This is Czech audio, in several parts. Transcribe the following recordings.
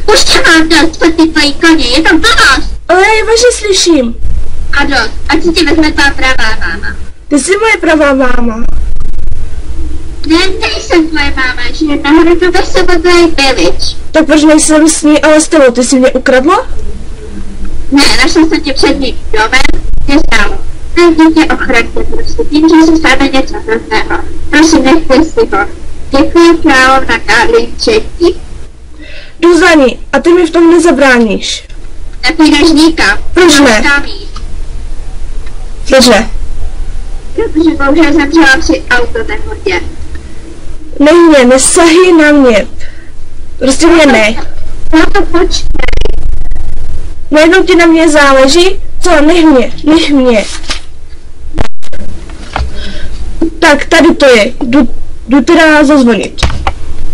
Už mám dost, pod ty tvojí koně, je to blbost. Ale já je vaše slyším. A dost, ať si tě vezme tvá pravá máma. Ty jsi moje pravá máma. Ne, nejsem tvoje máma, že nahoru to bez sebe tvoje bylič. Tak proč nejsem s ní, ale s tebou, ty jsi mě ukradla? Ne, našel jsem tě před mým domem, mě zdálo. Ne, tě ochraňte prostě tím, že se stane něco hrozného. Prosím, nechte si ho. Děkuji královna Karlíčeky. Jdu za ní a ty mi v tom nezabráníš. Nepůjdeš nikam. Proč ne? Proč ne? Protože bohužel zemřela při autonehodě. Ne, nesahy na mě. Prostě mě ne. No to počkej. Najednou ti na mě záleží? Co? Nech mě. Tak, tady to je. Jdu teda zazvonit.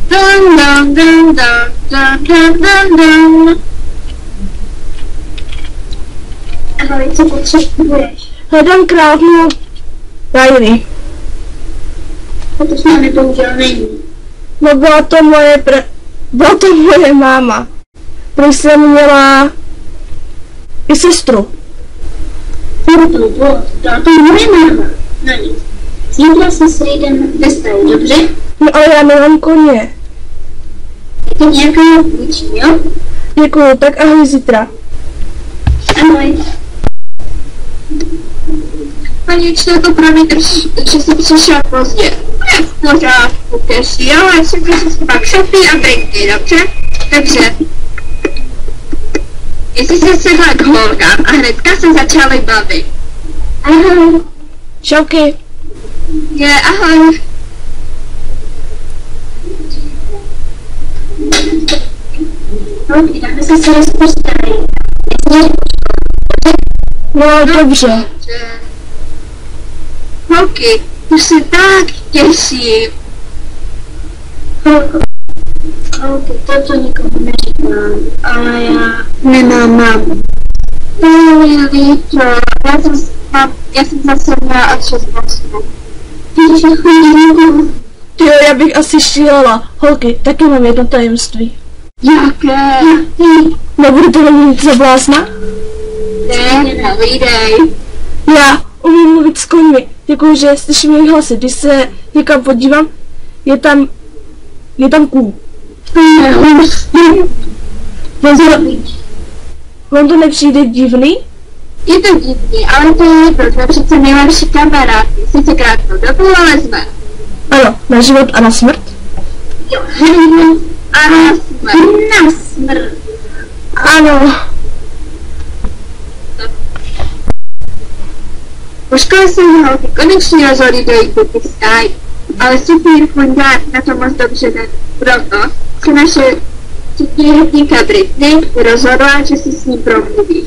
Dun, dun, dun, dun, dun, dun, dun. Ahoj, co potřebuješ? Hledám královnu Riley. To s námi bohužel není. No byla to moje máma. Protože jsem měla i sestru. To je moje máma. No nic. Zítra se sejdeme ve stáji, dobře? No ale já nemám koně. Je to nějaká půjčí, jo? Děkuju, tak ahoj zítra. Ahoj. Paní to promiňte, že jsi přišel pozdě. Je v pořádku, Keši, jo? Ať si pak šopí a drinkni, dobře? Dobře. Jestli se sedla k holkám a hnedka se začaly bavit. Ahoj. Čauky. Je, ahoj. Holky, dáme se rozpostaví. No, dobře. Holky, už se tak těším. Holky, to nikomu neříkám, ale já nemám mámu. To je líto, já jsem zase měla otřes Bosnu. Víš, jak chodí. Tyjo, já bych asi šílela. Holky, taky mám jedno tajemství. Jaké? Nebudu to mít za blázna? Ne, nevídej. Já umím mluvit s koňmi. Děkuji, že slyším jejich hlasy. Když se někam podívám, je tam kůl. Vám to nepřijde divný? Je to divný, ale to je jedno, jsme přece nejlepší kamarádi. Sice krátkou dobu, ale jsme. Ano, na život a na smrt? Jo, a na smrt. Na smrt. Ano. Po škole se holky konečně rozhodli dojít do těch stáj, ale Sophie Fondát na to moc dobře ne. Proto se naše hrdinka Britney rozhodla, že si s ním promluví.